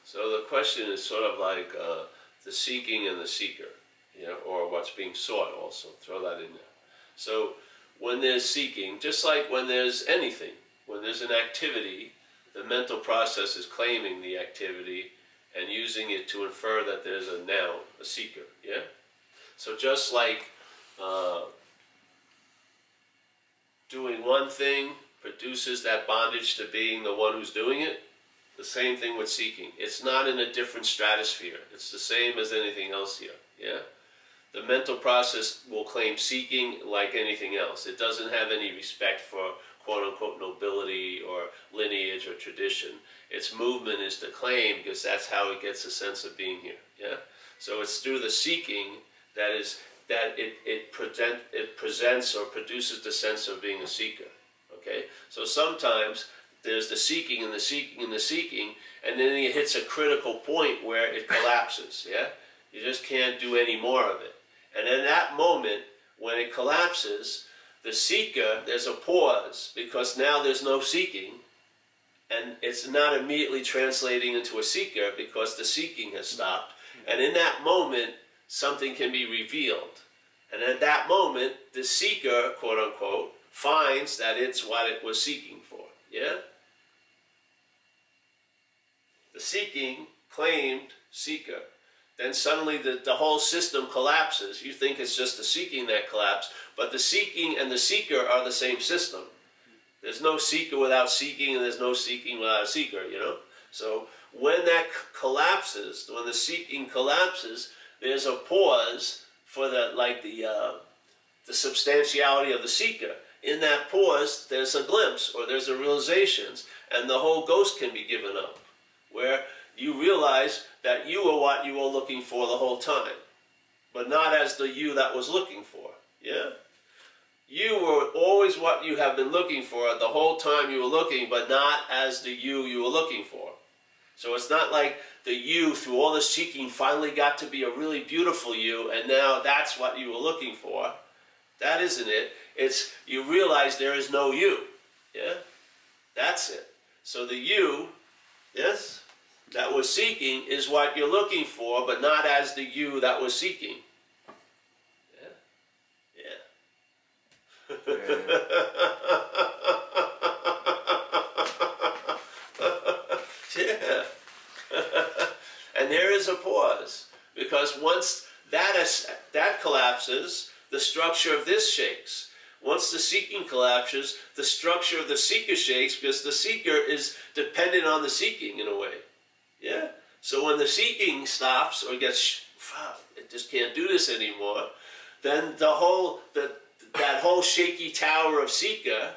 So the question is sort of like the seeking and the seeker, you know, or what's being sought also. Throw that in there. So when there's seeking, just like when there's anything, when there's an activity, the mental process is claiming the activity and using it to infer that there's a noun, a seeker, yeah? So just like doing one thing produces that bondage to being the one who's doing it, the same thing with seeking. It's not in a different stratosphere. It's the same as anything else here, yeah? The mental process will claim seeking like anything else. It doesn't have any respect for quote-unquote nobility or lineage or tradition. Its movement is to claim because that's how it gets a sense of being here, yeah? So it's through the seeking that it presents or produces the sense of being a seeker, okay? So sometimes there's the seeking and the seeking and the seeking, and then it hits a critical point where it collapses, yeah? You just can't do any more of it. And in that moment, when it collapses, the seeker, there's a pause, because now there's no seeking, and it's not immediately translating into a seeker because the seeking has stopped. And in that moment, something can be revealed. And at that moment, the seeker, quote-unquote, finds that it's what it was seeking for, yeah? The seeking claimed seeker. Then suddenly the whole system collapses. You think it's just the seeking that collapsed, but the seeking and the seeker are the same system. There's no seeker without seeking, and there's no seeking without a seeker, you know? So when that collapses, when the seeking collapses, there's a pause for the substantiality of the seeker. In that pause, there's a glimpse, or there's a realization, and the whole ghost can be given up, where you realize that you are what you were looking for the whole time, but not as the you that was looking for, yeah? You were always what you have been looking for the whole time you were looking, but not as the you were looking for. So it's not like the you, through all the seeking, finally got to be a really beautiful you, and now that's what you were looking for. That isn't it. It's you realize there is no you, yeah? That's it. So the you, yes? That was seeking is what you're looking for, but not as the you that was seeking. Yeah? Yeah. Yeah. And there is a pause, because once that collapses, the structure of this shakes. Once the seeking collapses, the structure of the seeker shakes, because the seeker is dependent on the seeking in a way. Yeah? So when the seeking stops or gets, it just can't do this anymore, then that whole shaky tower of seeker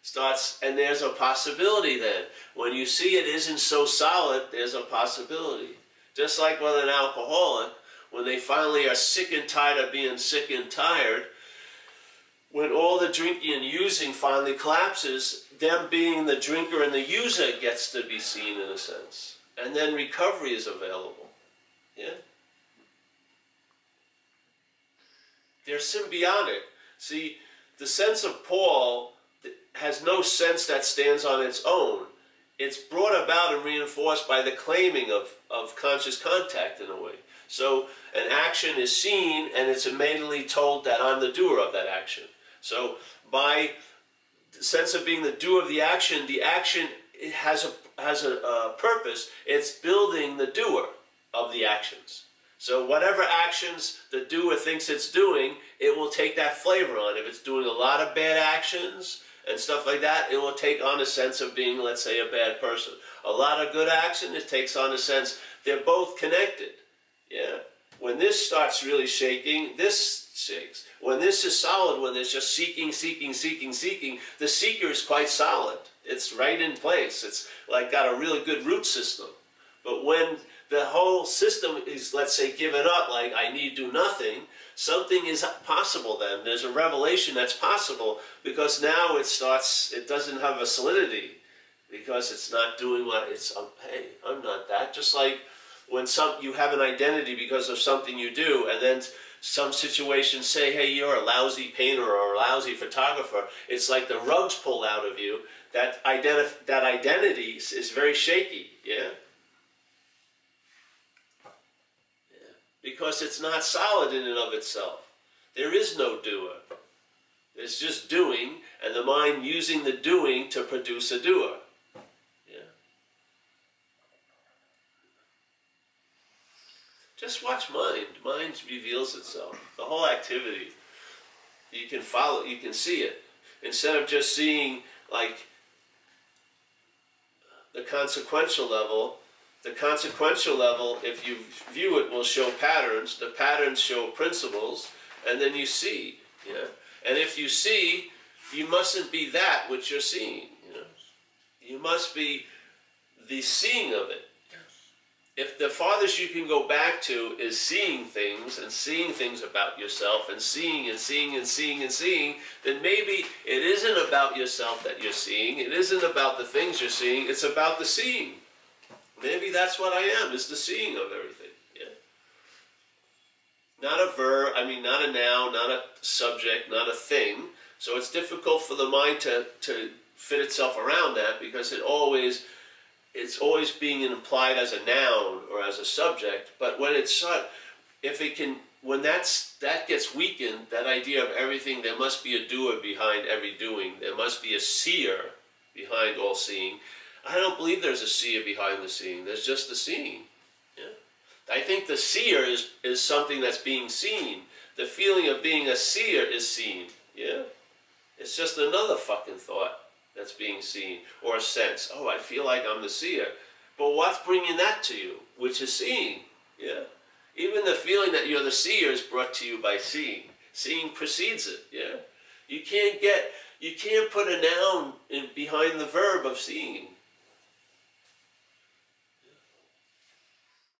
starts, and there's a possibility then. When you see it isn't so solid, there's a possibility. Just like with an alcoholic, when they finally are sick and tired of being sick and tired, when all the drinking and using finally collapses, them being the drinker and the user gets to be seen in a sense. And then recovery is available. Yeah? They're symbiotic. See, the sense of Paul has no sense that stands on its own. It's brought about and reinforced by the claiming of conscious contact in a way. So an action is seen, and it's immediately told that I'm the doer of that action. So by the sense of being the doer of the action has a purpose. It's building the doer of the actions. So whatever actions the doer thinks it's doing, it will take that flavor on. If it's doing a lot of bad actions and stuff like that, it will take on a sense of being, let's say, a bad person. A lot of good action, it takes on a sense. They're both connected. Yeah? When this starts really shaking, this shakes. When this is solid, when there's just seeking, seeking, seeking, seeking, the seeker is quite solid. It's right in place. It's like got a really good root system. But when the whole system is, let's say, given up, like I need do nothing, something is possible then. There's a revelation that's possible, because now it doesn't have a solidity, because it's not doing what it's, hey, I'm not that. Just like when you have an identity because of something you do, and then some situations say, hey, you're a lousy painter or a lousy photographer. It's like the rug's pulled out of you. That identity is very shaky, yeah? because it's not solid in and of itself. There is no doer. It's just doing, and the mind using the doing to produce a doer. Yeah. Just watch mind. Mind reveals itself. The whole activity. You can follow, you can see it. Instead of just seeing, like, the consequential level, if you view it, will show patterns. The patterns show principles, and then you see. Yeah. And if you see, you mustn't be that which you're seeing. You know, you must be the seeing of it. If the farthest you can go back to is seeing things and seeing things about yourself and seeing and seeing and seeing and seeing, then maybe it isn't about yourself that you're seeing. It isn't about the things you're seeing. It's about the seeing. Maybe that's what I am, is the seeing of everything. Yeah. Not a verb, I mean, not a noun, not a subject, not a thing. So it's difficult for the mind to fit itself around that, because it's always being implied as a noun or as a subject. But when it's if it can, when that gets weakened, that idea of everything, there must be a doer behind every doing. There must be a seer behind all seeing. I don't believe there's a seer behind the seeing. There's just the seeing. Yeah. I think the seer is something that's being seen. The feeling of being a seer is seen. Yeah. It's just another fucking thought that's being seen, or a sense. Oh, I feel like I'm the seer. But what's bringing that to you? Which is seeing. Yeah. Even the feeling that you're the seer is brought to you by seeing. Seeing precedes it. Yeah. You can't put a noun behind the verb of seeing.